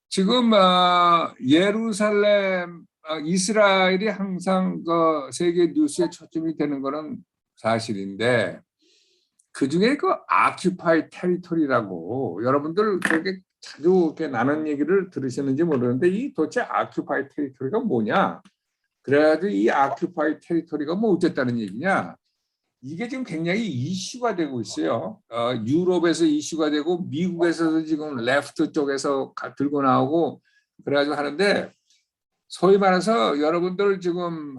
지금 예루살렘, 이스라엘이 항상 그 세계 뉴스에 초점이 되는 거는 사실인데 그 중에 그 아큐파이 테리토리라고 여러분들 그렇게 자주 이렇게 나눈 얘기를 들으셨는지 모르는데 이 도대체 아큐파이 테리토리가 뭐냐? 그래가지고 이 아큐파이 테리토리가 뭐 어쨌다는 얘기냐? 이게 지금 굉장히 이슈가 되고 있어요. 유럽에서 이슈가 되고 미국에서도 지금 레프트 쪽에서 들고 나오고 그래가지고 하는데 소위 말해서 여러분들 지금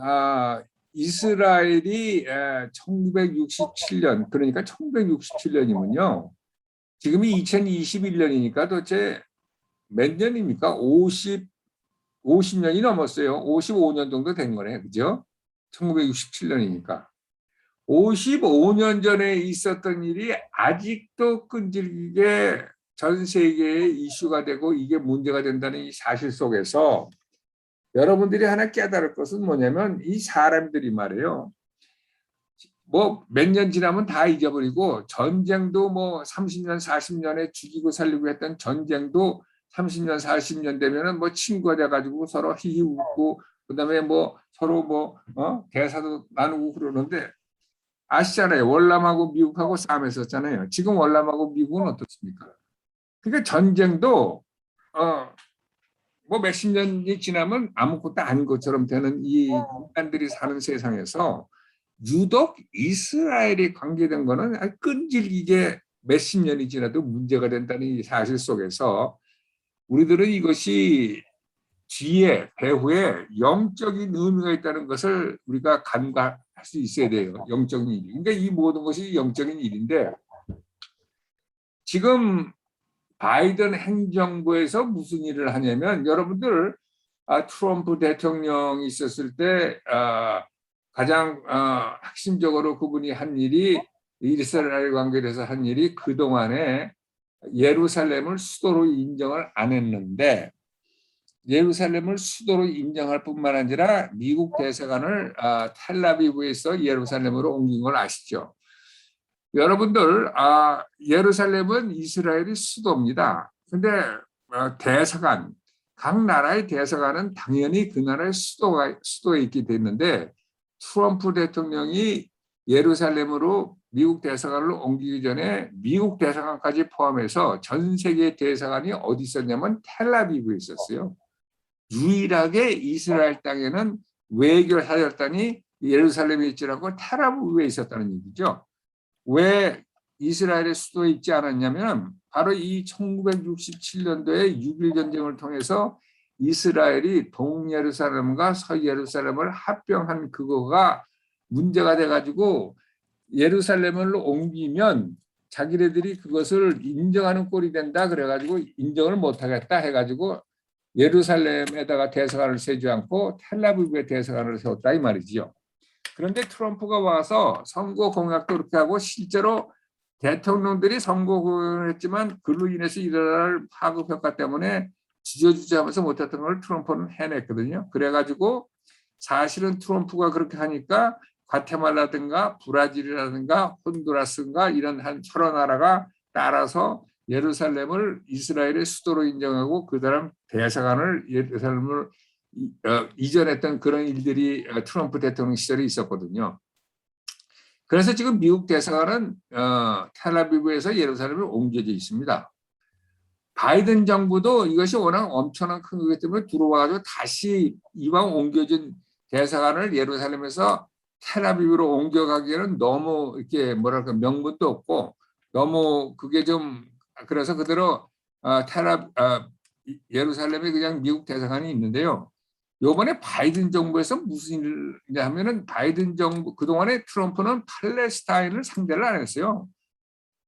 이스라엘이 1967년 그러니까 1967년이면요. 지금이 2021년이니까 도대체 몇 년입니까? 50년이 넘었어요. 55년 정도 된 거네. 그죠? 1967년이니까. 55년 전에 있었던 일이 아직도 끈질기게 전 세계에 이슈가 되고 이게 문제가 된다는 이 사실 속에서 여러분들이 하나 깨달을 것은 뭐냐면 이 사람들이 말이에요. 뭐 몇 년 지나면 다 잊어버리고 전쟁도 뭐 30년, 40년에 죽이고 살리고 했던 전쟁도 30년, 40년 되면은 뭐 친구가 돼가지고 서로 히히 웃고 그다음에 뭐 서로 뭐 대사도 나누고 그러는데 아시잖아요. 월남하고 미국하고 싸움했었잖아요. 지금 월남하고 미국은 어떻습니까? 그러니까 전쟁도 뭐 몇십 년이 지나면 아무것도 아닌 것처럼 되는 이 인간들이 사는 세상에서 유독 이스라엘이 관계된 거는 끈질기게 몇십 년이 지나도 문제가 된다는 이 사실 속에서 우리들은 이것이 뒤에 배후에 영적인 의미가 있다는 것을 우리가 간과할 수 있어야 돼요. 영적인 일. 그러니까 이 모든 것이 영적인 일인데 지금 바이든 행정부에서 무슨 일을 하냐면 여러분들 트럼프 대통령이 있었을 때 가장 핵심적으로 그분이 한 일이 이스라엘 관계에서 한 일이 그동안에 예루살렘을 수도로 인정을 안 했는데 예루살렘을 수도로 인정할 뿐만 아니라 미국 대사관을 텔라비브에서 예루살렘으로 옮긴 걸 아시죠? 여러분들 예루살렘은 이스라엘의 수도입니다. 근데 대사관, 각 나라의 대사관은 당연히 그 나라의 수도에 있게 됐는데 트럼프 대통령이 예루살렘으로 미국 대사관을 옮기기 전에 미국 대사관까지 포함해서 전 세계 대사관이 어디 있었냐면 텔라비브에 있었어요. 유일하게 이스라엘 땅에는 외교 사절단이 예루살렘에 있지 않고 텔라비브에 있었다는 얘기죠. 왜 이스라엘의 수도에 있지 않았냐면 바로 이 1967년도에 6.1 전쟁을 통해서 이스라엘이 동예루살렘과 서예루살렘을 합병한 그거가 문제가 돼가지고 예루살렘을 옮기면 자기네들이 그것을 인정하는 꼴이 된다 그래가지고 인정을 못하겠다 해가지고 예루살렘에다가 대사관을 세지 않고 텔라비브에 대사관을 세웠다 이 말이지요. 그런데 트럼프가 와서 선거 공약도 그렇게 하고 실제로 대통령들이 선거 공약을 했지만 그로 인해서 일어날 파급 효과 때문에 주저주저하면서 못했던 걸 트럼프는 해냈거든요. 그래가지고 사실은 트럼프가 그렇게 하니까 과테말라든가 브라질이라든가 혼두라스인가 이런 한 여러 나라가 따라서 예루살렘을 이스라엘의 수도로 인정하고 그 다음 대사관을 예루살렘을 이전했던 그런 일들이 트럼프 대통령 시절에 있었거든요. 그래서 지금 미국 대사관은 텔아비브에서 예루살렘을 옮겨져 있습니다. 바이든 정부도 이것이 워낙 엄청난 큰 거기 때문에 들어와가지고 다시 이왕 옮겨진 대사관을 예루살렘에서 텔아비브로 옮겨가기에는 너무 이렇게 뭐랄까 명분도 없고 너무 그게 좀 그래서 그대로 예루살렘에 그냥 미국 대사관이 있는데요. 요번에 바이든 정부에서 무슨 일을 하면은 바이든 정부 그동안에 트럼프는 팔레스타인을 상대를 안 했어요.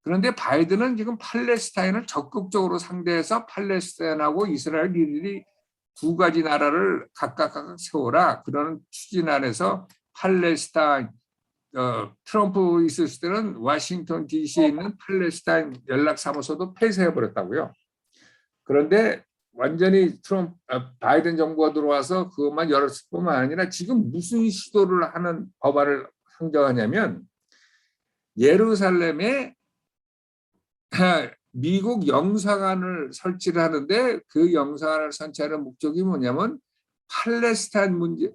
그런데 바이든은 지금 팔레스타인을 적극적으로 상대해서 팔레스타인하고 이스라엘 일일이 두 가지 나라를 각각 세워라 그런 추진 안에서 팔레스타인 트럼프 있었을 때는 워싱턴 DC에 있는 팔레스타인 연락사무소도 폐쇄해버렸다고요. 그런데 완전히 바이든 정부가 들어와서 그것만 열었을 뿐만 아니라 지금 무슨 시도를 하는 법안을 상정하냐면 예루살렘에 미국 영사관을 설치를 하는데 그 영사관을 설치하는 목적이 뭐냐면 팔레스타인 문제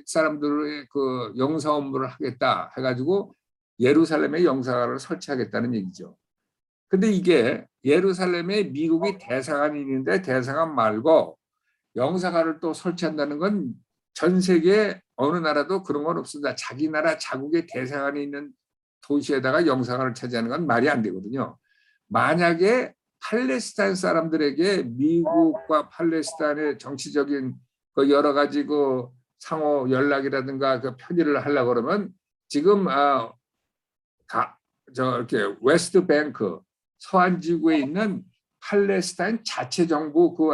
사람들의 그 영사 업무를 하겠다 해가지고 예루살렘에 영사관을 설치하겠다는 얘기죠. 근데 이게 예루살렘에 미국이 대사관이 있는데 대사관 말고 영사관을 또 설치한다는 건 전 세계 어느 나라도 그런 건 없습니다. 자기 나라 자국의 대사관이 있는 도시에다가 영사관을 차지하는 건 말이 안 되거든요. 만약에 팔레스타인 사람들에게 미국과 팔레스타인의 정치적인 그 여러 가지 그 상호 연락이라든가 그 편의를 하려고 그러면 지금 이렇게 웨스트 뱅크 서한 지구에 있는 팔레스타인 자체 정부 그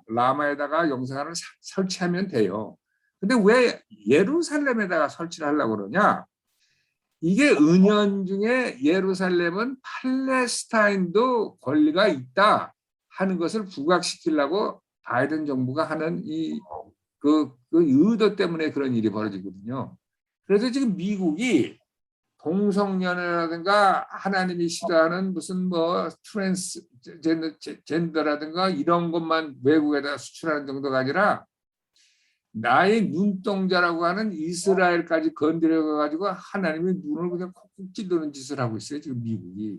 라마에다가 영사관을 설치하면 돼요. 근데 왜 예루살렘에다가 설치를 하려고 그러냐? 이게 은연중에 예루살렘은 팔레스타인도 권리가 있다 하는 것을 부각시키려고 바이든 정부가 하는 그 의도 때문에 그런 일이 벌어지거든요. 그래서 지금 미국이 동성연애라든가 하나님이 싫어하는 무슨 뭐 트랜스젠더라든가 이런 것만 외국에다 수출하는 정도가 아니라 나의 눈동자라고 하는 이스라엘까지 건드려가지고 하나님의 눈을 그냥 콕콕 찌르는 짓을 하고 있어요. 지금 미국이.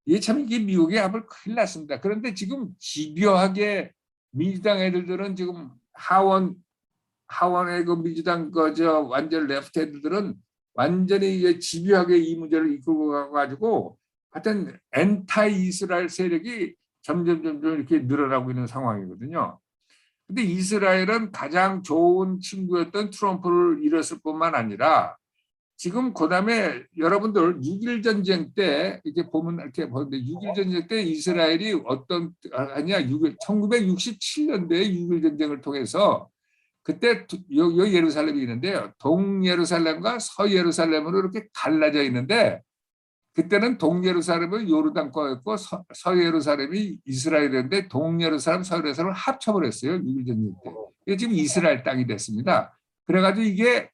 이게 참 이게 미국이 앞을 큰일 났습니다. 그런데 지금 집요하게 민주당 애들은 지금 하원의 그 민주당 그저 완전 레프트 애들은 완전히 이제 집요하게 이 문제를 이끌고 가가지고 하여튼 엔타이 이스라엘 세력이 점점 이렇게 늘어나고 있는 상황이거든요. 근데 이스라엘은 가장 좋은 친구였던 트럼프를 잃었을 뿐만 아니라 지금 그다음에 여러분들 6.1 전쟁 때 이렇게 보면 이렇게 보는데 6.1 전쟁 때 이스라엘이 어떤 1967년도에 6.1 전쟁을 통해서 그때 요 예루살렘이 있는데요. 동예루살렘과 서예루살렘으로 이렇게 갈라져 있는데 그때는 동예루살렘은 요르단과였고 서예루살렘이 이스라엘이었는데 동예루살렘, 서예루살렘을 합쳐버렸어요. 6.1 전쟁 때. 이게 지금 이스라엘 땅이 됐습니다. 그래가지고 이게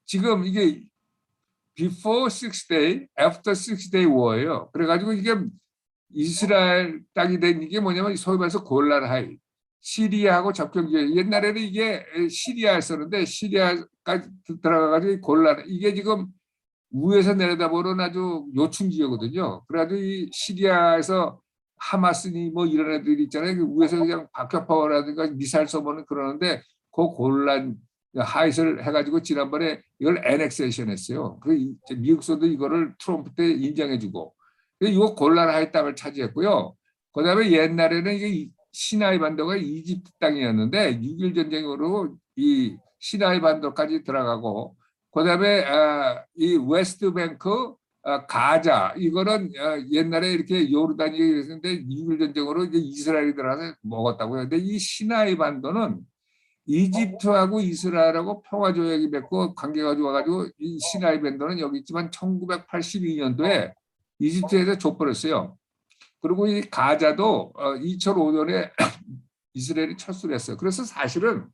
지금 이게 before 6day, after 6day war예요. 그래가지고 이게 이스라엘 땅이 된 이게 뭐냐면 소위 말해서 골란하이. 시리아하고 접경 지역. 옛날에는 이게 시리아였었는데 시리아까지 들어가가지고 골란. 이게 지금 위에서 내려다보는 아주 요충 지역이거든요. 그래가지고 이 시리아에서 하마스니 뭐 이런 애들이 있잖아요. 위에서 그냥 박격파워라든가 미사일 쏘면 그러는데 그 골란 하이스를 해가지고 지난번에 이걸 애넥세이션 했어요. 미국서도 이거를 트럼프 때 인정해주고. 이거 골란 하이 땅을 차지했고요. 그 다음에 옛날에는 이게 시나이 반도가 이집트 땅이었는데 6.1 전쟁으로 이 시나이 반도까지 들어가고 그다음에 이 웨스트뱅크, 가자 이거는 옛날에 이렇게 요르단이 있었는데 6.1 전쟁으로 이제 이스라엘이 들어가서 먹었다고요. 근데 이 시나이 반도는 이집트하고 이스라엘하고 평화조약이 맺고 관계가 좋아가지고 이 시나이 반도는 여기 있지만 1982년도에 이집트에서 줘버렸어요. 그리고 이 가자도 2005년에 이스라엘이 철수를 했어요. 그래서 사실은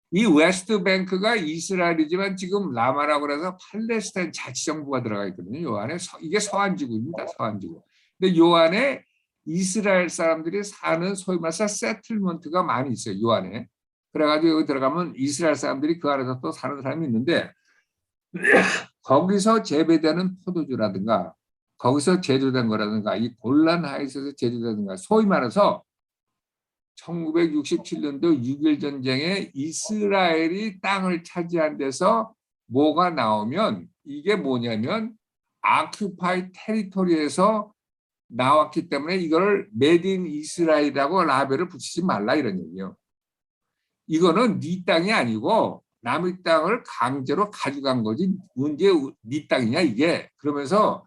이 웨스트뱅크가 이스라엘이지만 지금 라마라고 해서 팔레스타인 자치정부가 들어가 있거든요. 요 안에 이게 서한지구입니다. 서한지구. 근데 요 안에 이스라엘 사람들이 사는 소위 말해서 세틀먼트가 많이 있어요. 요 안에. 그래가지고 여기 들어가면 이스라엘 사람들이 그 안에서 또 사는 사람이 있는데 거기서 재배되는 포도주라든가 거기서 제조된 거라든가 이 골란 하이트에서 제조되는 거 소위 말해서 1967년도 6.1 전쟁에 이스라엘이 땅을 차지한 데서 뭐가 나오면 이게 뭐냐면 아큐파이 테리토리에서 나왔기 때문에 이걸 메드 인 이스라엘이라고 라벨을 붙이지 말라 이런 얘기예요. 이거는 네 땅이 아니고 남의 땅을 강제로 가져간 거지 언제 네 땅이냐 이게. 그러면서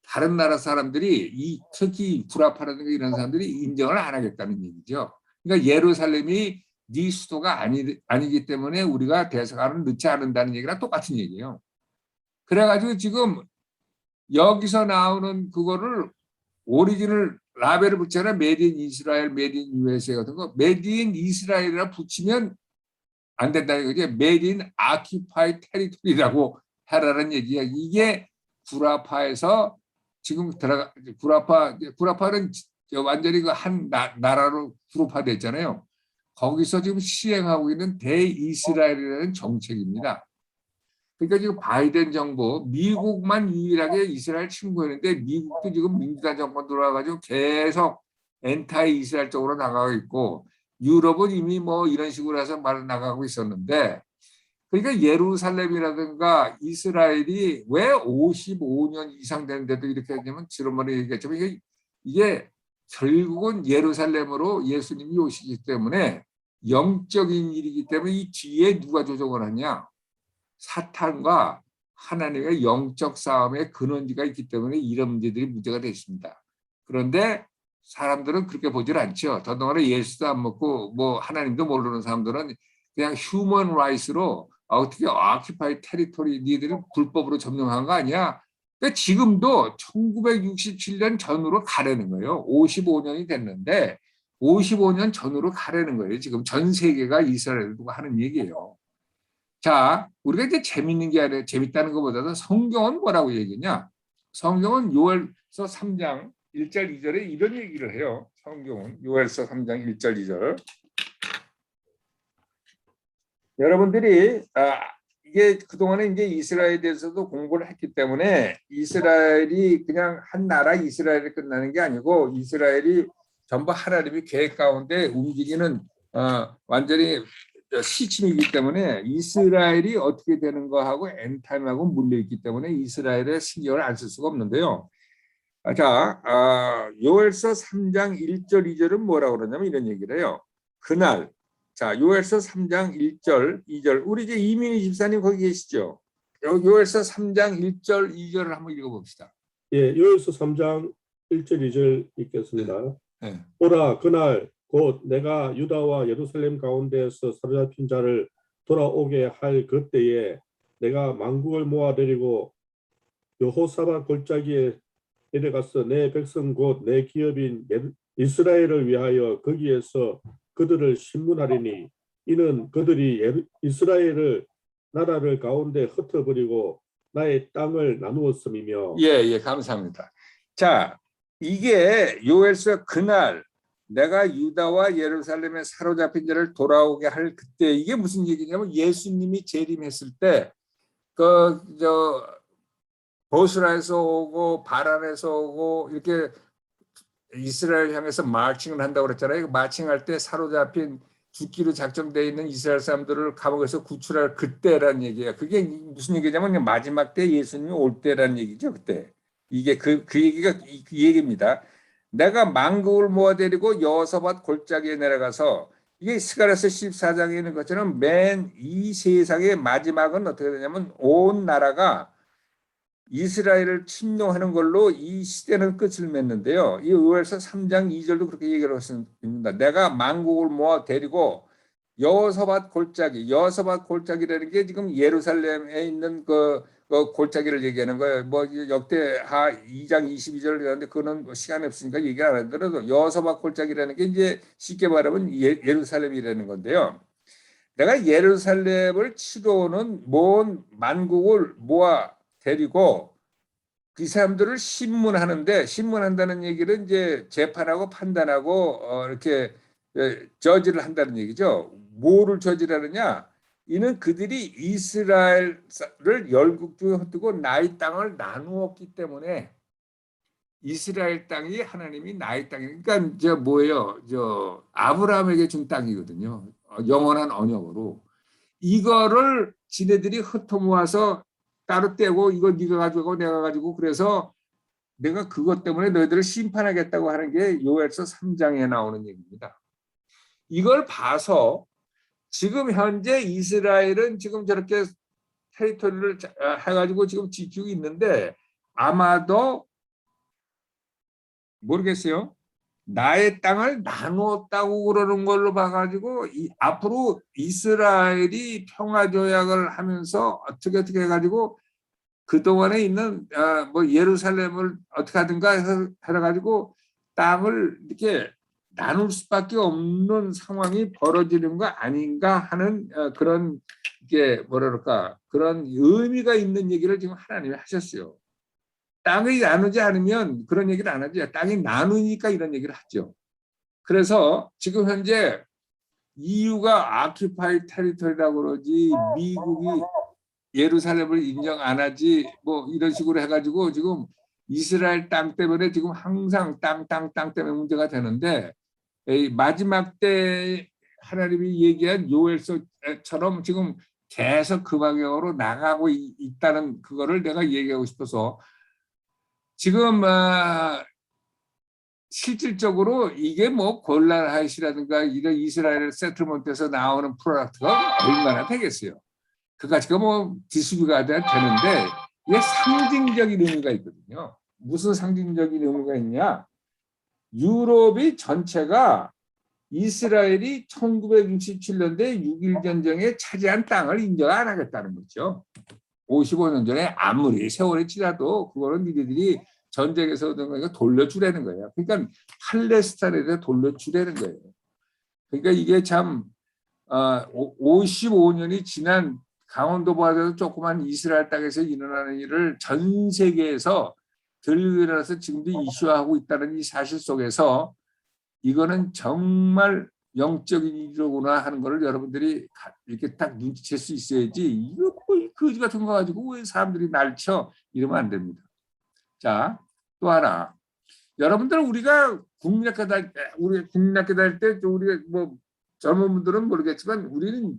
다른 나라 사람들이 특히 구라파라든가 이런 사람들이 인정을 안 하겠다는 얘기죠. 그러니까 예루살렘이 네 수도가 아니기 때문에 우리가 대사관을 넣지 않는다는 얘기랑 똑같은 얘기예요. 그래가지고 지금 여기서 나오는 그거를 오리지널 라벨을 붙여라 메드 인 이스라엘, 메드 인 USA 같은 거 메드 인 이스라엘이라 붙이면 안 된다는 거죠. 메드 인 아큐파이 테리토리라고 하라는 얘기야. 이게 구라파에서 지금 들어가 구라파는 완전히 그 한 나라로 그룹화됐잖아요. 거기서 지금 시행하고 있는 대이스라엘이라는 정책입니다. 그러니까 지금 바이든 정부 미국만 유일하게 이스라엘 친구였는데 미국도 지금 민주당 정권 들어와가지고 계속 엔타이 이스라엘 쪽으로 나가고 있고 유럽은 이미 뭐 이런 식으로 해서 말 나가고 있었는데 그러니까 예루살렘이라든가 이스라엘이 왜 55년 이상 되는데도 이렇게 되냐면 지난번에 얘기했지만 이게 결국은 예루살렘으로 예수님이 오시기 때문에 영적인 일이기 때문에 이 뒤에 누가 조종을 하냐? 사탄과 하나님의 영적 싸움의 근원지가 있기 때문에 이런 문제들이 문제가 됐습니다. 그런데 사람들은 그렇게 보질 않죠. 더더군다나 예수도 안 먹고 뭐 하나님도 모르는 사람들은 그냥 휴먼 라이트로 어떻게 오큐파이 테리토리 니들이 불법으로 점령한 거 아니야? 그러니까 지금도 1967년 전으로 가려는 거예요. 55년이 됐는데 55년 전으로 가려는 거예요. 지금 전 세계가 이스라엘을 두고 하는 얘기예요. 자, 우리가 이제 재밌는 게 아니라 재밌다는 것보다도 성경은 뭐라고 얘기냐? 성경은 요엘서 3장 1절 2절에 이런 얘기를 해요. 성경은 요엘서 3장 1절 2절. 여러분들이 이게 그동안에 이제 이스라엘에 대해서도 공부를 했기 때문에 이스라엘이 그냥 한 나라 이스라엘이 끝나는 게 아니고 이스라엘이 전부 하나님이 계획 가운데 움직이는 완전히 시침이기 때문에 이스라엘이 어떻게 되는 거하고 엔타임하고 물려있기 때문에 이스라엘의 신경을 안 쓸 수가 없는데요. 자, 요엘서 3장 1절 2절은 뭐라고 그러냐면 이런 얘기를 해요. 그날, 자, 요엘서 3장 1절 2절 우리 이제 이민희 집사님 거기 계시죠? 요엘서 3장 1절 2절을 한번 읽어봅시다. 예, 요엘서 3장 1절 2절 읽겠습니다. 네. 오라 그날 곧 내가 유다와 예루살렘 가운데에서 사로잡힌 자를 돌아오게 할 그때에 내가 만국을 모아 데리고 여호사밧 골짜기에 내려가서 내 백성 곧 내 기업인 이스라엘을 위하여 거기에서 그들을 신문하리니 이는 그들이 이스라엘을 나라를 가운데 흩어버리고 나의 땅을 나누었음이며. 예, 감사합니다. 자, 이게 요엘서 그날 내가 유다와 예루살렘에 사로잡힌 자를 돌아오게 할 그때 이게 무슨 얘기냐면 예수님이 재림했을 때 보스라에서 오고 바란에서 오고 이렇게 이스라엘 향해서 마칭을 한다고 그랬잖아요. 마칭할 때 사로잡힌 죽기로 작정되어 있는 이스라엘 사람들을 감옥에서 구출할 그때라는 얘기예요. 그게 무슨 얘기냐면 마지막 때 예수님이 올 때라는 얘기죠. 그때 이게 그 얘기가 그 얘기입니다. 내가 만국을 모아데리고 여호사밧 골짜기에 내려가서 이게 스가랴서 14장에 있는 것처럼 맨 이 세상의 마지막은 어떻게 되냐면 온 나라가 이스라엘을 침노하는 걸로 이 시대는 끝을 맺는데요. 이 요엘서 3장 2절도 그렇게 얘기를 했습니다. 내가 만국을 모아 데리고 여호사밧 골짜기라는 게 지금 예루살렘에 있는 그 골짜기를 얘기하는 거예요. 뭐 역대하 2장 22절을 얘기하는데 그거는 뭐 시간이 없으니까 얘기 안 하더라도 여호사밧 골짜기라는 게 이제 쉽게 말하면 예루살렘이라는 건데요. 내가 예루살렘을 치러오는 먼 만국을 모아 데리고 그 사람들을 신문한다는 얘기는 이제 재판하고 판단하고 이렇게 저지를 한다는 얘기죠. 뭐를 저지하느냐? 이는 그들이 이스라엘을 열국 중에 흩뜨고 나의 땅을 나누었기 때문에 이스라엘 땅이 하나님이 나의 땅이 그러니까 뭐예요? 아브라함에게 준 땅이거든요. 영원한 언약으로 이거를 지네들이 흩어 모아서 따로 떼고 이거 네가 가지고 내가 가지고 그래서 내가 그것 때문에 너희들을 심판하겠다고 하는 게 요엘서 3장에 나오는 얘기입니다. 이걸 봐서 지금 현재 이스라엘은 지금 저렇게 테리토리를 해가지고 지금 지키고 있는데 아마도 모르겠어요. 나의 땅을 나누었다고 그러는 걸로 봐가지고 앞으로 이스라엘이 평화조약을 하면서 어떻게 해가지고 그동안에 있는 뭐 예루살렘을 어떻게 하든가 해가지고 땅을 이렇게 나눌 수밖에 없는 상황이 벌어지는 거 아닌가 하는 그런 이게 뭐랄까 그런 의미가 있는 얘기를 지금 하나님이 하셨어요. 땅이 나누지 않으면 그런 얘기를 안 하죠. 땅이 나누니까 이런 얘기를 하죠. 그래서 지금 현재 EU가 아큐파이 테리토리라고 그러지 미국이 예루살렘을 인정 안 하지 뭐 이런 식으로 해가지고 지금 이스라엘 땅 때문에 지금 항상 땅 때문에 문제가 되는데 마지막 때 하나님이 얘기한 요엘서처럼 지금 계속 그 방향으로 나가고 있다는 그거를 내가 얘기하고 싶어서 지금 실질적으로 이게 뭐 골란하이시라든가 이런 이스라엘 세틀먼트에서 나오는 프로덕트가 얼마나 되겠어요. 그 가치가 뭐 디스뷰가 되는데 이게 상징적인 의미가 있거든요. 무슨 상징적인 의미가 있냐? 유럽이 전체가 이스라엘이 1967년대 6.1 전쟁에 차지한 땅을 인정 안 하겠다는 거죠. 55년 전에 아무리 세월이 지나도 그거는 니들이 전쟁에서 얻은 거니까 돌려주라는 거예요. 그러니까 팔레스타인에 대해 돌려주라는 거예요. 그러니까 이게 참 55년이 지난 강원도 바다에서 조그만 이스라엘 땅에서 일어나는 일을 전 세계에서 들고 일어나서 지금도 이슈화하고 있다는 이 사실 속에서 이거는 정말 영적인 일이구나 하는 거를 여러분들이 이렇게 딱 눈치챌 수 있어야지 이거 뭐 거지 같은 거 가지고 왜 사람들이 날쳐 이러면 안 됩니다. 자, 또 하나. 여러분들 우리가 국민학교 다닐 때 우리가 뭐 젊은 분들은 모르겠지만 우리는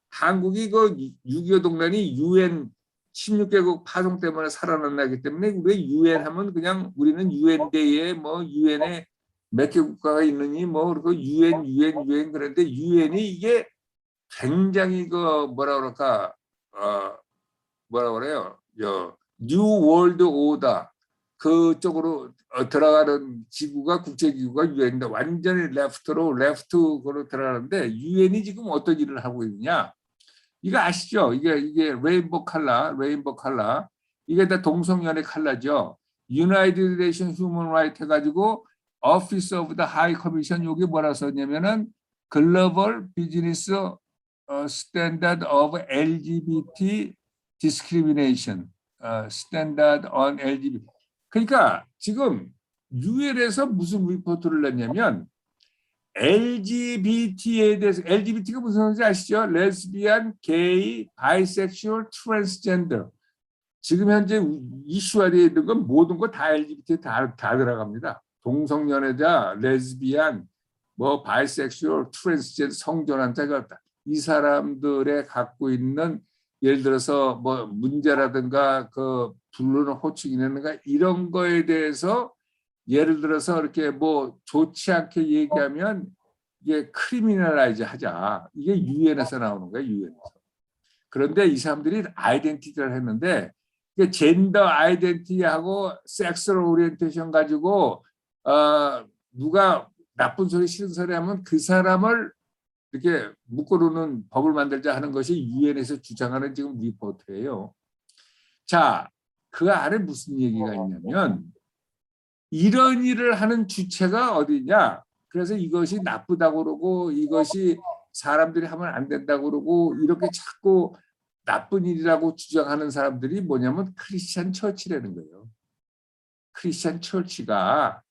한국이 그 6.25 동란이 UN 16개국 파송 때문에 살아났기 때문에 우리 UN 하면 그냥 우리는 UN대에 뭐 UN에 몇 개 국가가 있느니 뭐 그리고 UN 그런데 UN이 이게 굉장히 그 뭐라 그럴까 뭐라 그래요? 뉴 월드 오더 그쪽으로 들어가는 지구가 국제기구가 유엔인데 완전히 레프트로 들어가는데 유엔이 지금 어떤 일을 하고 있느냐? 이거 아시죠? 이게 레인보우 칼라 이게 다 동성연의 칼라죠. United Nations Human Rights 해가지고 Office of the High Commission 여기 뭐라 썼냐면은 Global Business Standard of LGBT Discrimination Standard on LGBT. 그러니까 지금 유엔에서 무슨 리포트를 냈냐면 LGBT에 대해서 LGBT가 무슨 뜻인지 아시죠? 레즈비안, 게이, 바이섹슈얼, 트랜스젠더. 지금 현재 이슈화되어 있는 건 모든 거 다 LGBT 다 들어갑니다. 동성연애자, 레즈비안, 뭐 바이섹슈얼, 트랜스젠더, 성전환자가 이 사람들의 갖고 있는 예를 들어서 뭐 문제라든가 그 부르는 호칭이라든가 이런 거에 대해서 예를 들어서 이렇게 뭐 좋지 않게 얘기하면 이게 크리미널라이즈 하자. 이게 유엔에서 나오는 거예요, 유엔에서. 그런데 이 사람들이 아이덴티티를 했는데 이게 젠더 아이덴티티하고 섹스얼 오리엔테이션 가지고 누가 나쁜 소리 싫은 소리 하면 그 사람을 이렇게 묶어놓는 법을 만들자 하는 것이 유엔에서 주장하는 지금 리포트예요. 자, 그 안에 무슨 얘기가 있냐면 이런 일을 하는 주체가 어디냐? 그래서 이것이 나쁘다고 그러고 이것이 사람들이 하면 안 된다고 그러고 이렇게 자꾸 나쁜 일이라고 주장하는 사람들이 뭐냐면 크리스찬 처치라는 거예요. 크리스찬 처치가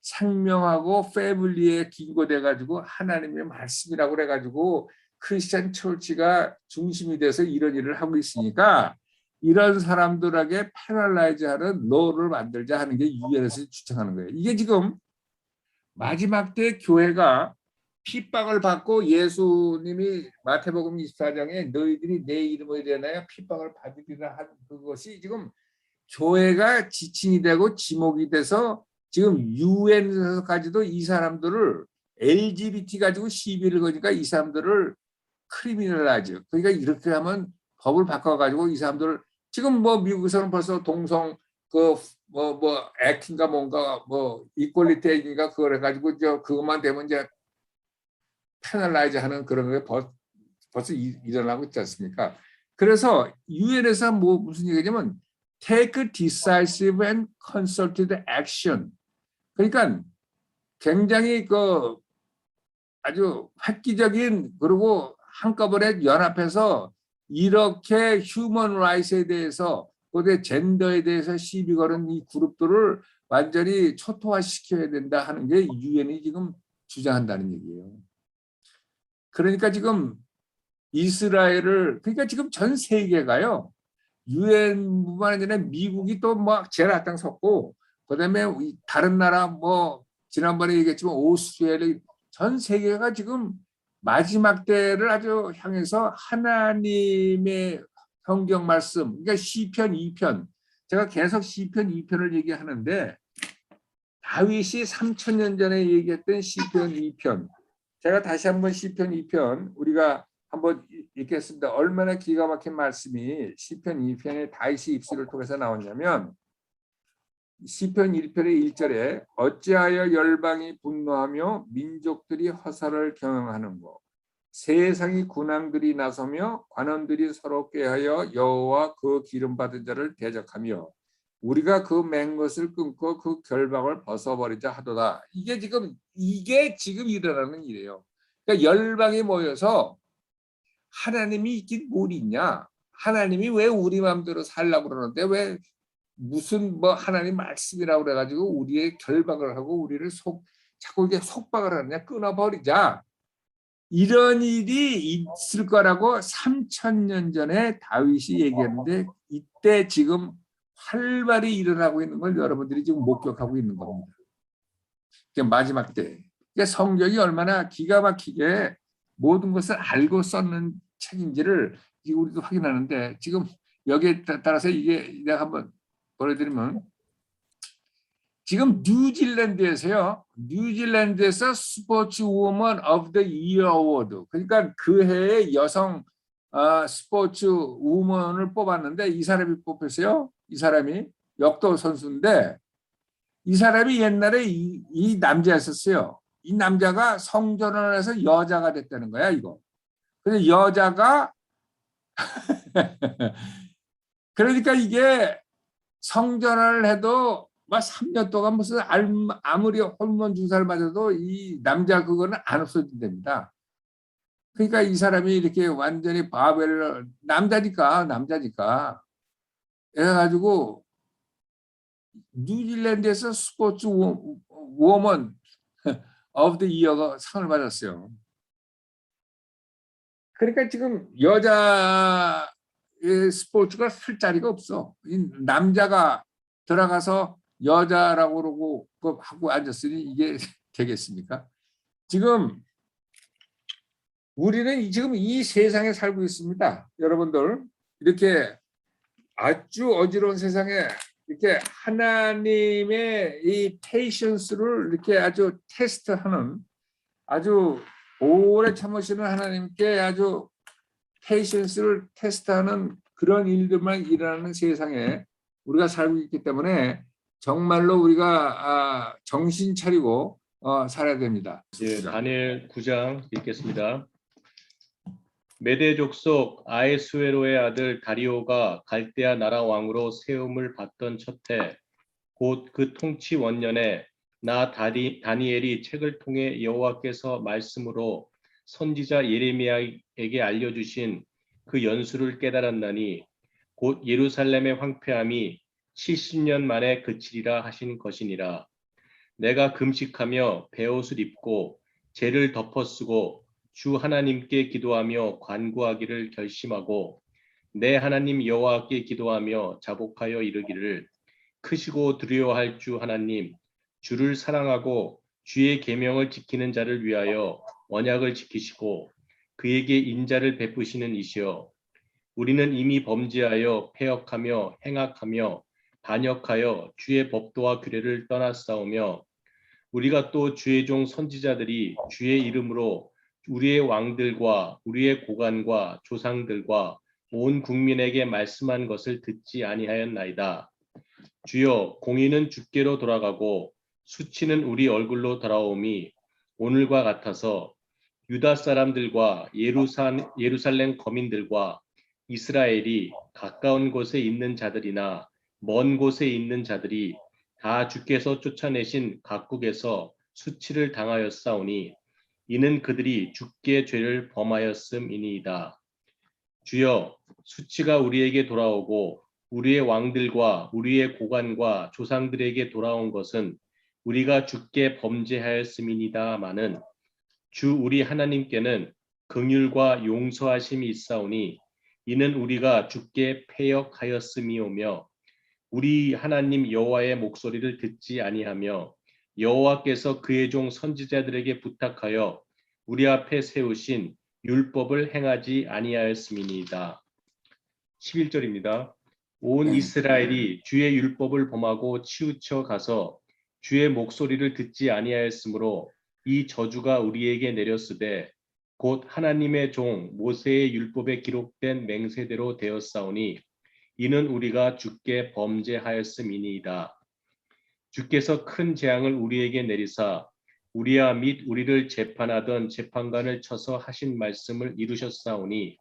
생명하고 패밀리에 긴고돼 가지고 하나님의 말씀이라고 그래 가지고 크리스찬 처치가 중심이 돼서 이런 일을 하고 있으니까 이런 사람들에게 패널라이즈하는 로를 만들자 하는 게 유엔에서 주장하는 거예요. 이게 지금 마지막 때 교회가 핍박을 받고 예수님이 마태복음 24장에 너희들이 내 이름을 대하여 핍박을 받으리라 한 그것이 지금 교회가 지칭이 되고 지목이 돼서 지금 유엔에서까지도 이 사람들을 LGBT 가지고 시비를 거니까 이 사람들을 크리미널라이즈 그러니까 이렇게 하면 법을 바꿔가지고 이 사람들을 지금 뭐 미국에서는 벌써 동성 그 뭐 액인가 뭔가 뭐 이퀄리티 액인가 그걸 해가지고 그것만 되면 이제 패널라이즈 하는 그런 게 벌써 일어나고 있지 않습니까? 그래서 유엔에서 뭐 무슨 얘기냐면 take decisive and concerted action. 그러니까 굉장히 그 아주 획기적인 그리고 한꺼번에 연합해서 이렇게 휴먼 라이트에 대해서 그다음에 젠더에 대해서 시비 거는 이 그룹들을 완전히 초토화시켜야 된다 하는 게 유엔이 지금 주장한다는 얘기예요. 그러니까 지금 이스라엘을 그러니까 지금 전 세계가요. 유엔뿐만 아니라 미국이 또 막 제일 앞장 섰고 그다음에 다른 나라 뭐 지난번에 얘기했지만 오스트레일리아 전 세계가 지금 마지막 때를 아주 향해서 하나님의 성경 말씀 그러니까 시편 2편 제가 계속 시편 2편을 얘기하는데 다윗이 3000년 전에 얘기했던 시편 2편 제가 다시 한번 시편 2편 우리가 한번 읽겠습니다. 얼마나 기가 막힌 말씀이 시편 2편의 다윗의 입술을 통해서 나왔냐면 시편 1편의 1절에 어찌하여 열방이 분노하며 민족들이 허사를 경영하는고 세상이 군왕들이 나서며 관원들이 서로 꾀하여 여호와 그 기름 받은 자를 대적하며 우리가 그 맨 것을 끊고 그 결박을 벗어버리자 하도다. 이게 지금 일어나는 일이에요. 그러니까 열방이 모여서 하나님이 있긴 뭘 있냐? 하나님이 왜 우리 마음대로 살라고 그러는데 왜 무슨 뭐 하나님 말씀이라고 그래가지고 우리의 결박을 하고 우리를 자꾸 이게 속박을 하느냐? 끊어버리자. 이런 일이 있을 거라고 3000년 전에 다윗이 얘기했는데 이때 지금 활발히 일어나고 있는 걸 여러분들이 지금 목격하고 있는 겁니다. 마지막 때. 그러니까 성경이 얼마나 기가 막히게 모든 것을 알고 썼는 책인지를 우리도 확인하는데 지금 여기에 따라서 이게 내가 한번 보여드리면 지금 뉴질랜드에서요. 뉴질랜드에서 스포츠 우먼 오브 더 이어 어워드 그러니까 그 해의 여성 스포츠 우먼을 뽑았는데 이 사람이 뽑혔어요. 이 사람이 역도 선수인데 이 사람이 옛날에 이 남자였었어요. 이 남자가 성전을 해서 여자가 됐다는 거야 이거. 근데 여자가 그러니까 이게 성전을 해도 막 3년 동안 무슨 아무리 호르몬 주사를 맞아도 이 남자 그거는 안 없어진답니다. 그러니까 이 사람이 이렇게 완전히 바벨을 남자니까 해가지고 뉴질랜드에서 스포츠 우먼 오브 더 이어가 상을 받았어요. 그러니까 지금 여자의 스포츠가 쓸 자리가 없어. 남자가 들어가서 여자라고 그러고 하고 앉았으니 이게 되겠습니까? 지금 우리는 지금 이 세상에 살고 있습니다. 여러분들 이렇게 아주 어지러운 세상에 이렇게 하나님의 이 페이션스를 이렇게 아주 테스트하는 아주 오래 참으시는 하나님께 아주 페이션스를 테스트하는 그런 일들만 일어나는 세상에 우리가 살고 있기 때문에 정말로 우리가 정신 차리고 살아야 됩니다. 예, 다니엘 9장 읽겠습니다. 메대 족속 아에수에로의 아들 다리오가 갈대아 나라 왕으로 세움을 받던 첫해 곧 그 통치 원년에 나 다니엘이 책을 통해 여호와께서 말씀으로 선지자 예레미야에게 알려주신 그 연수를 깨달았나니 곧 예루살렘의 황폐함이 70년 만에 그치리라 하신 것이니라. 내가 금식하며 베옷을 입고 재를 덮어쓰고 주 하나님께 기도하며 간구하기를 결심하고 내 하나님 여호와께 기도하며 자복하여 이르기를 크시고 두려워할 주 하나님 주를 사랑하고 주의 계명을 지키는 자를 위하여 언약을 지키시고 그에게 인자를 베푸시는 이시여 우리는 이미 범죄하여 패역하며 행악하며 반역하여 주의 법도와 규례를 떠났사오며 우리가 또 주의 종 선지자들이 주의 이름으로 우리의 왕들과 우리의 고관과 조상들과 온 국민에게 말씀한 것을 듣지 아니하였나이다. 주여 공의는 주께로 돌아가고 수치는 우리 얼굴로 돌아오미 오늘과 같아서 유다 사람들과 예루살렘 거민들과 이스라엘이 가까운 곳에 있는 자들이나 먼 곳에 있는 자들이 다 주께서 쫓아내신 각국에서 수치를 당하였사오니 이는 그들이 주께 죄를 범하였음이니이다. 주여 수치가 우리에게 돌아오고 우리의 왕들과 우리의 고관과 조상들에게 돌아온 것은 우리가 주께 범죄하였음이니다마는 주 우리 하나님께는 긍휼과 용서하심이 있사오니 이는 우리가 주께 패역하였음이오며 우리 하나님 여호와의 목소리를 듣지 아니하며 여호와께서 그의 종 선지자들에게 부탁하여 우리 앞에 세우신 율법을 행하지 아니하였음이니이다. 11절입니다. 온 이스라엘이 주의 율법을 범하고 치우쳐 가서 주의 목소리를 듣지 아니하였으므로 이 저주가 우리에게 내렸으되 곧 하나님의 종 모세의 율법에 기록된 맹세대로 되었사오니 이는 우리가 주께 범죄하였음이니이다. 주께서 큰 재앙을 우리에게 내리사 우리와 및 우리를 재판하던 재판관을 쳐서 하신 말씀을 이루셨사오니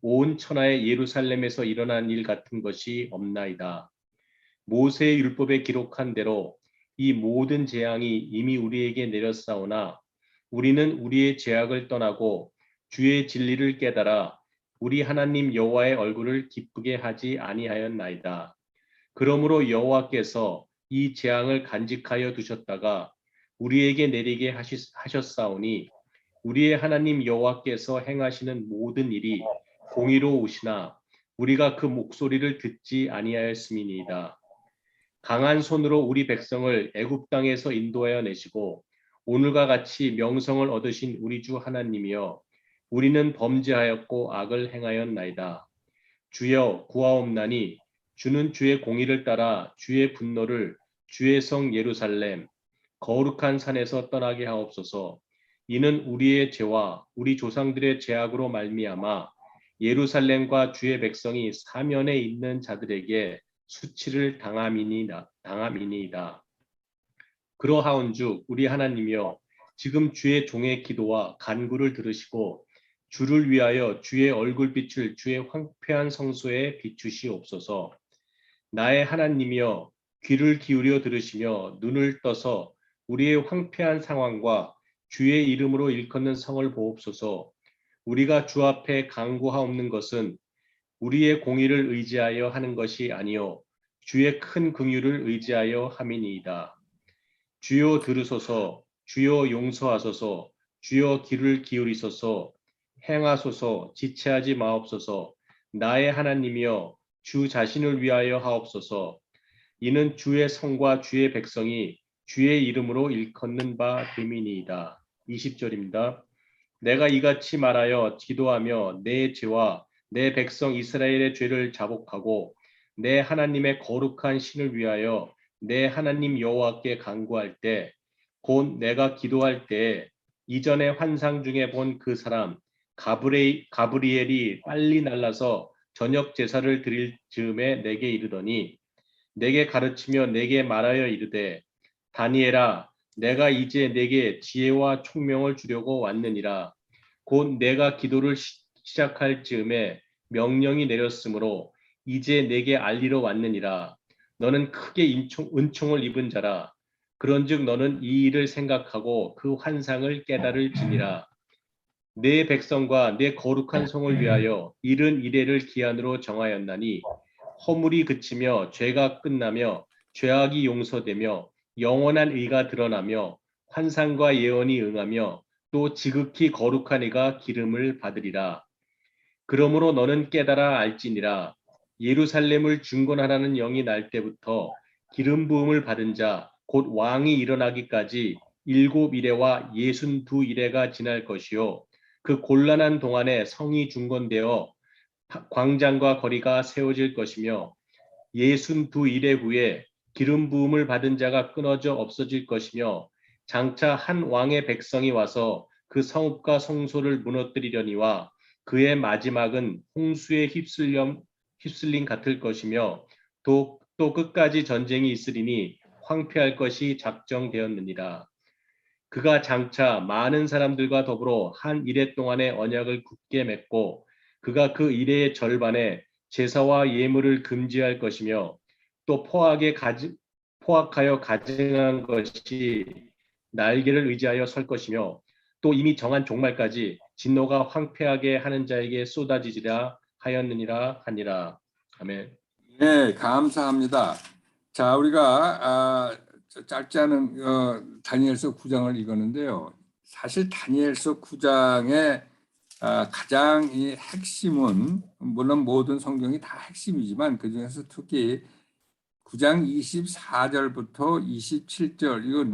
온 천하의 예루살렘에서 일어난 일 같은 것이 없나이다. 모세의 율법에 기록한 대로 이 모든 재앙이 이미 우리에게 내렸사오나 우리는 우리의 죄악을 떠나고 주의 진리를 깨달아 우리 하나님 여호와의 얼굴을 기쁘게 하지 아니하였나이다. 그러므로 여호와께서 이 재앙을 간직하여 두셨다가 우리에게 내리게 하셨사오니 우리의 하나님 여호와께서 행하시는 모든 일이 공의로우시나 우리가 그 목소리를 듣지 아니하였음이니이다. 강한 손으로 우리 백성을 애굽 땅에서 인도하여 내시고 오늘과 같이 명성을 얻으신 우리 주 하나님이여 우리는 범죄하였고 악을 행하였나이다. 주여 구하옵나니 주는 주의 공의를 따라 주의 분노를 주의 성 예루살렘 거룩한 산에서 떠나게 하옵소서. 이는 우리의 죄와 우리 조상들의 죄악으로 말미암아 예루살렘과 주의 백성이 사면에 있는 자들에게 수치를 당함이니이다. 그러하온즉 우리 하나님이여 지금 주의 종의 기도와 간구를 들으시고 주를 위하여 주의 얼굴빛을 주의 황폐한 성소에 비추시옵소서. 나의 하나님이여 귀를 기울여 들으시며 눈을 떠서 우리의 황폐한 상황과 주의 이름으로 일컫는 성을 보옵소서. 우리가 주 앞에 간구하옵는 것은 우리의 공의를 의지하여 하는 것이 아니요 주의 큰 긍휼을 의지하여 함이니이다. 주여 들으소서. 주여 용서하소서. 주여 귀를 기울이소서. 행하소서. 지체하지 마옵소서. 나의 하나님이여 주 자신을 위하여 하옵소서. 이는 주의 성과 주의 백성이 주의 이름으로 일컫는 바 됨이니이다. 20절입니다. 내가 이같이 말하여 기도하며 내 죄와 내 백성 이스라엘의 죄를 자복하고 내 하나님의 거룩한 신을 위하여 내 하나님 여호와께 간구할 때 곧 내가 기도할 때 이전에 환상 중에 본 그 사람 가브리엘이 빨리 날라서 저녁 제사를 드릴 즈음에 내게 이르더니 내게 가르치며 내게 말하여 이르되 다니엘아 내가 이제 내게 지혜와 총명을 주려고 왔느니라. 곧 내가 기도를 시작할 즈음에 명령이 내렸으므로 이제 내게 알리러 왔느니라. 너는 크게 은총을 입은 자라. 그런즉 너는 이 일을 생각하고 그 환상을 깨달을지니라. 내 백성과 내 거룩한 성을 위하여 이른 이래를 기한으로 정하였나니 허물이 그치며 죄가 끝나며 죄악이 용서되며 영원한 의가 드러나며 환상과 예언이 응하며 또 지극히 거룩한 이가 기름을 받으리라. 그러므로 너는 깨달아 알지니라. 예루살렘을 중건하라는 영이 날 때부터 기름 부음을 받은 자 곧 왕이 일어나기까지 7이레와 62이레가 지날 것이요 그 곤란한 동안에 성이 중건되어 광장과 거리가 세워질 것이며 62이레 후에 기름 부음을 받은 자가 끊어져 없어질 것이며 장차 한 왕의 백성이 와서 그 성읍과 성소를 무너뜨리려니와 그의 마지막은 홍수에 휩쓸림 같을 것이며 또 끝까지 전쟁이 있으리니 황폐할 것이 작정되었느니라. 그가 장차 많은 사람들과 더불어 한 이레 동안의 언약을 굳게 맺고 그가 그 이레의 절반에 제사와 예물을 금지할 것이며 또 포악하여 가증한 것이 날개를 의지하여 설 것이며 또 이미 정한 종말까지 진노가 황폐하게 하는 자에게 쏟아지리라 하였느니라 하니라. 아멘. 네, 감사합니다. 자, 우리가 짧지 않은 다니엘서 9장을 읽었는데요. 사실 다니엘서 9장의 가장 이 핵심은, 물론 모든 성경이 다 핵심이지만 그중에서 특히 9장 24절부터 27절 이거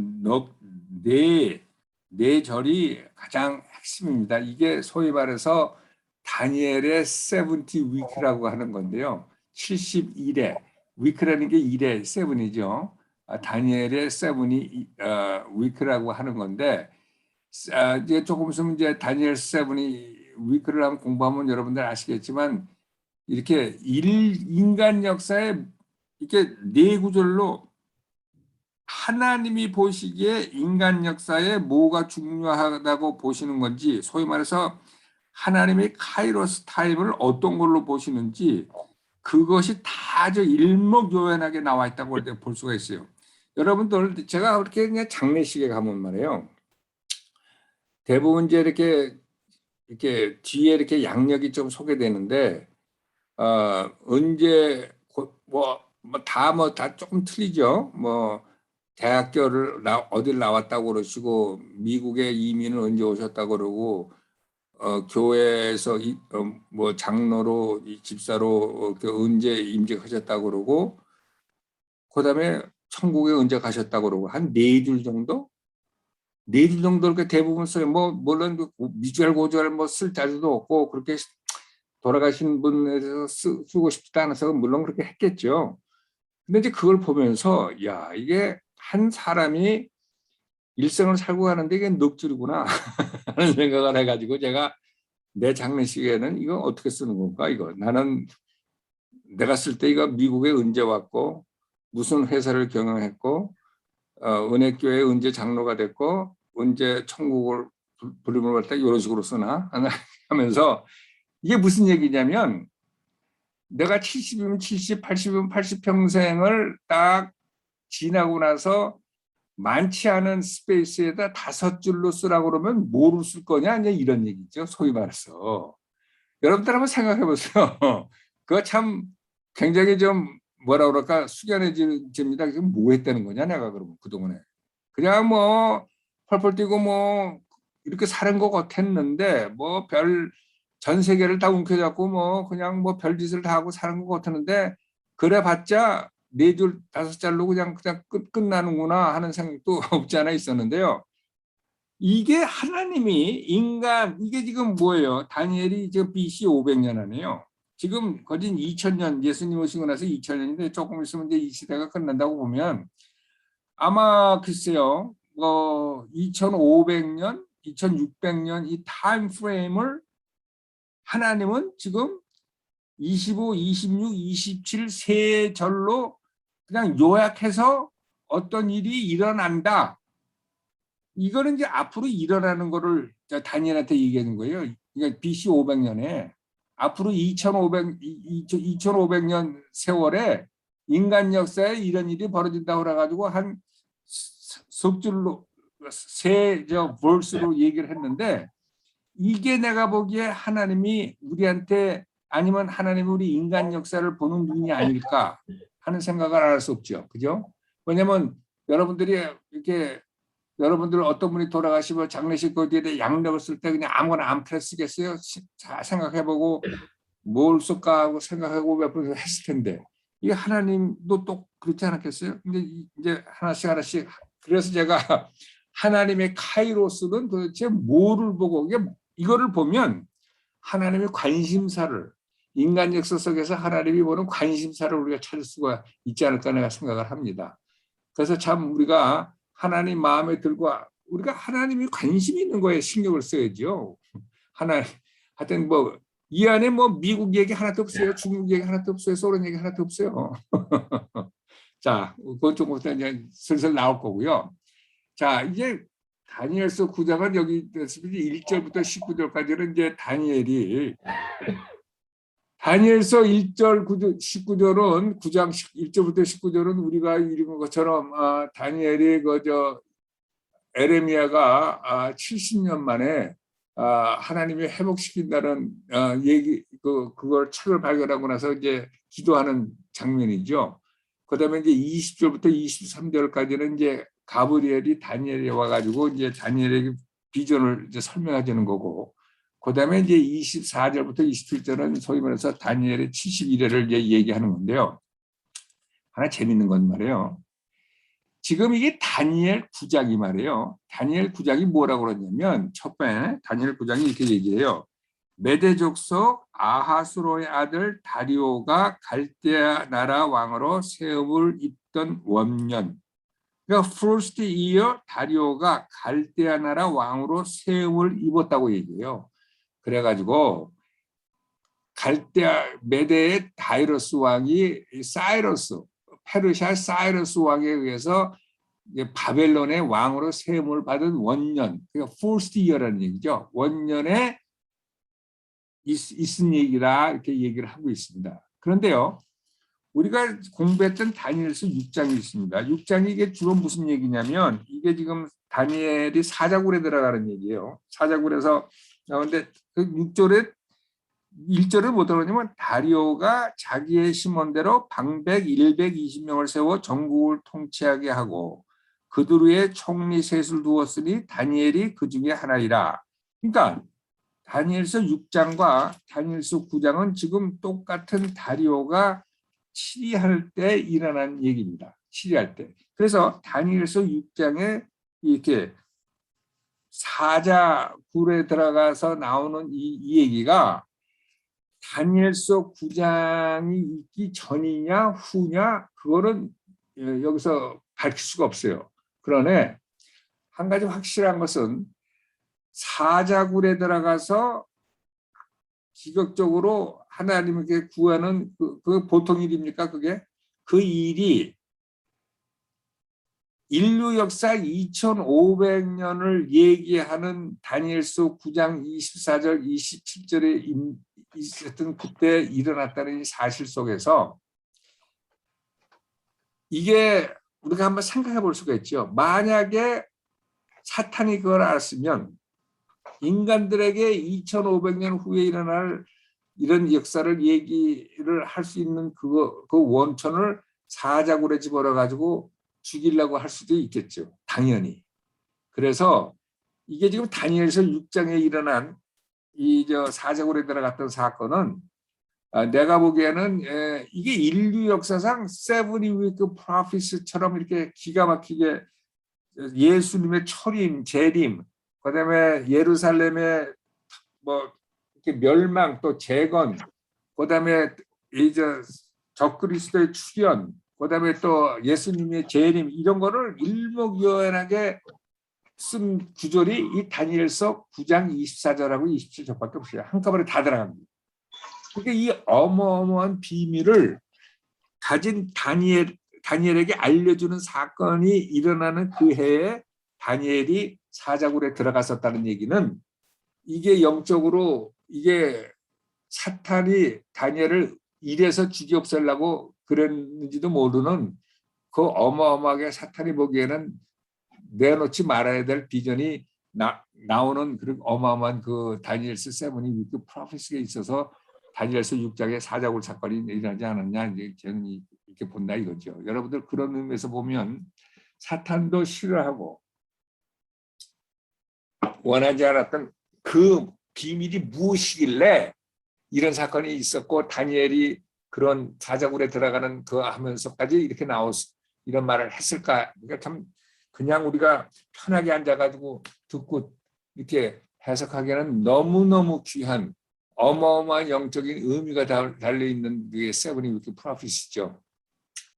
네 절이 가장 핵심입니다. 이게 소위 말해서 다니엘의 70 위크라고 하는 건데요. 71회 위크라는 게 1회 7이죠. 다니엘의 7이 위크라고 하는 건데 이제 조금 있으면 이제 다니엘 7이 위크를 한번 공부하면 여러분들 아시겠지만 이렇게 인간 역사에 이렇게 네 구절로 하나님이 보시기에 인간 역사에 뭐가 중요하다고 보시는 건지, 소위 말해서 하나님의 카이로스 타임을 어떤 걸로 보시는지 그것이 다 아주 일목요연하게 나와 있다고 볼 수가 있어요. 여러분들 제가 그렇게 그냥 장례식에 가면 말이에요. 대부분 이제 이렇게 뒤에 이렇게 양력이 좀 소개되는데 언제 다 조금 틀리죠. 뭐 대학교를 어딜 나왔다고 그러시고 미국에 이민을 언제 오셨다고 그러고 교회에서 뭐 장로로 집사로 언제 임직하셨다고 그러고 그다음에 천국에 언제 가셨다고 그러고 한 네 줄 정도? 네 줄 정도 이렇게 대부분 써요. 뭐 물론 미주알 고주알 뭐 쓸 자료도 없고 그렇게 돌아가신 분에 대해서 쓰고 싶지도 않아서 물론 그렇게 했겠죠. 근데 이제 그걸 보면서 야 이게 한 사람이 일생을 살고 가는데 이게 넋줄이구나 하는 생각을 해가지고 제가 내 장례식에는 이거 어떻게 쓰는 건가 이거 나는 내가 쓸 때 이거 미국에 언제 왔고 무슨 회사를 경영했고 은혜교회 언제 장로가 됐고 언제 천국을 부름을 받다 이런 식으로 쓰나 하면서 이게 무슨 얘기냐면 내가 70이면 70, 80이면 80 평생을 딱 지나고 나서 많지 않은 스페이스에다 5줄로 쓰라고 그러면 뭐로 쓸 거냐 이런 얘기죠. 소위 말해서. 여러분들 한번 생각해 보세요. 그거 참 굉장히 좀 뭐라 그럴까 숙연해집니다. 뭐 했다는 거냐 내가 그러면 그동안에. 그냥 뭐 펄펄 뛰고 뭐 이렇게 사는 것 같았는데 뭐 별 전 세계를 다 움켜잡고 뭐 그냥 뭐 별짓을 다 하고 사는 것 같았는데 그래봤자 4줄 5잘로 그냥 끝나는구나 하는 생각도 없지 않아 있었는데요. 이게 하나님이 인간 이게 지금 뭐예요? 다니엘이 지금 BC 500년 안에요. 지금 거진 2000년 예수님 오시고 나서 2000년인데 조금 있으면 이제 이 시대가 끝난다고 보면 아마 글쎄요. 2500년, 2600년 이 타임 프레임을 하나님은 지금 25, 26, 27 세 절로 그냥 요약해서 어떤 일이 일어난다. 이거는 이제 앞으로 일어나는 거를 다니엘한테 얘기하는 거예요. 그러니까 BC 500년에 앞으로 2500년 세월에 인간 역사에 이런 일이 벌어진다고 그래가지고 한 석줄로 세 벌스로 얘기를 했는데 이게 내가 보기에 하나님이 우리한테 아니면 하나님이 우리 인간 역사를 보는 눈이 아닐까 하는 생각을 안 할 수 없죠. 그죠? 왜냐면 여러분들이 이렇게 여러분들 어떤 분이 돌아가시면 장례식 거기에 양력을 쓸 때 그냥 아무거나 암틀에 쓰겠어요? 자, 생각해보고 뭘 쓸까 하고 생각하고 몇 번 했을 텐데 이 하나님도 또 그렇지 않았겠어요? 근데 이제 하나씩 그래서 제가 하나님의 카이로스는 도대체 뭐를 보고 이거를 보면 하나님의 관심사를 인간 역사 속에서 하나님이 보는 관심사를 우리가 찾을 수가 있지 않을까 내가 생각을 합니다. 그래서 참 우리가 하나님 마음에 들고 우리가 하나님이 관심이 있는 거에 신경을 써야죠. 하여튼 뭐 이 안에 뭐 미국 얘기 하나도 없어요. 중국 얘기 하나도 없어요. 소련 얘기 하나도 없어요. 자, 그것 조금부터 이제 슬슬 나올 거고요. 자, 이제 다니엘서 9장은 여기 1절부터 19절까지는 이제 다니엘서 1절 19절은 9장 1절부터 19절은 우리가 읽은 것처럼 다니엘이 에레미야가 70년 만에 하나님이 회복시킨다는 얘기 그걸 책을 발견하고 나서 이제 기도하는 장면이죠. 그다음에 이제 20절부터 23절까지는 이제 가브리엘이 다니엘에 와가지고 이제 다니엘에게 비전을 이제 설명해 주는 거고, 그다음에 이제 24절부터 27절은 소위 말해서 다니엘의 71회를 이제 얘기하는 건데요. 하나 재밌는 건 말이에요. 지금 이게 다니엘 9장이 말이에요. 다니엘 9장이 뭐라고 그러냐면 첫 번째 다니엘 9장이 이렇게 얘기해요. 메대 족속 아하수로의 아들 다리오가 갈대아 나라 왕으로 세움을 입던 원년. 그러니까 first year 다리오가 갈대아 나라 왕으로 세움을 입었다고 얘기해요. 그래가지고 갈대아 메대의 다이러스 왕이 사이러스 페르시아 사이러스 왕에 의해서 바벨론의 왕으로 세움을 받은 원년, 그러니까 first year라는 얘기죠. 원년에 있은 얘기라 이렇게 얘기를 하고 있습니다. 그런데요, 우리가 공부했던 다니엘서 6장이 있습니다. 6장이 이게 주로 무슨 얘기냐면 이게 지금 다니엘이 사자굴에 들어가는 얘기예요. 사자굴에서 나오는데 그 6절에 1절을 뭐 들었냐면 다리오가 자기의 심원대로 방백 120명을 세워 전국을 통치하게 하고 그들 위에 총리 셋을 두었으니 다니엘이 그 중에 하나이라. 그러니까 다니엘서 6장과 다니엘서 9장은 지금 똑같은 다리오가 치리할 때 일어난 얘기입니다. 치리할 때. 그래서 다니엘서 6장에 이렇게 사자굴에 들어가서 나오는 이 얘기가 다니엘서 9장이 있기 전이냐 후냐 그거는 여기서 밝힐 수가 없어요. 그러나 한 가지 확실한 것은 사자굴에 들어가서 기적적으로 하나님께 구하는 그 보통 일입니까? 그게 그 일이 인류 역사 2500년을 얘기하는 다니엘서 9장 24절 27절에 있었던 그때 일어났다는 이 사실 속에서 이게 우리가 한번 생각해 볼 수가 있죠. 만약에 사탄이 그걸 알았으면 인간들에게 2500년 후에 일어날 이런 역사를 얘기를 할 수 있는 그 원천을 사자굴에 집어넣어 가지고 죽이려고 할 수도 있겠죠. 당연히. 그래서 이게 지금 다니엘서 6장에 일어난 이 사자굴에 들어갔던 사건은 내가 보기에는 이게 인류 역사상 세븐 위크 프로피스처럼 이렇게 기가 막히게 예수님의 초림, 재림, 그다음에 예루살렘의 뭐 이렇게 멸망 또 재건, 그다음에 이제 적그리스도의 출현, 그다음에 또 예수님의 재림 이런 거를 일목요연하게 쓴 구절이 이 다니엘서 9장 24절하고 27절밖에 없어요. 한꺼번에 다 들어갑니다. 그러니까 이 어마어마한 비밀을 가진 다니엘에게 알려주는 사건이 일어나는 그 해에 다니엘이 사자굴에 들어갔었다는 얘기는 이게 영적으로 이게 사탄이 다니엘을 이래서 죽이 없애려고 그랬는지도 모르는 그 어마어마하게 사탄이 보기에는 내놓지 말아야 될 비전이 나오는 그런 어마어마한 그 다니엘서 세븐이 위크 프로피스가 있어서 다니엘서 6장에 사자굴 사건이 일어나지 않았냐 이제 저는 이렇게 본다 이거죠. 여러분들 그런 의미에서 보면 사탄도 싫어하고 원하지 않았던 그 비밀이 무엇이길래 이런 사건이 있었고 다니엘이 그런 사자굴에 들어가는 그 하면서까지 이렇게 이런 말을 했을까? 그러니까 참 그냥 우리가 편하게 앉아가지고 듣고 이렇게 해석하기에는 너무너무 귀한 어마어마한 영적인 의미가 달려있는 게 세븐이 위크 프로피스죠.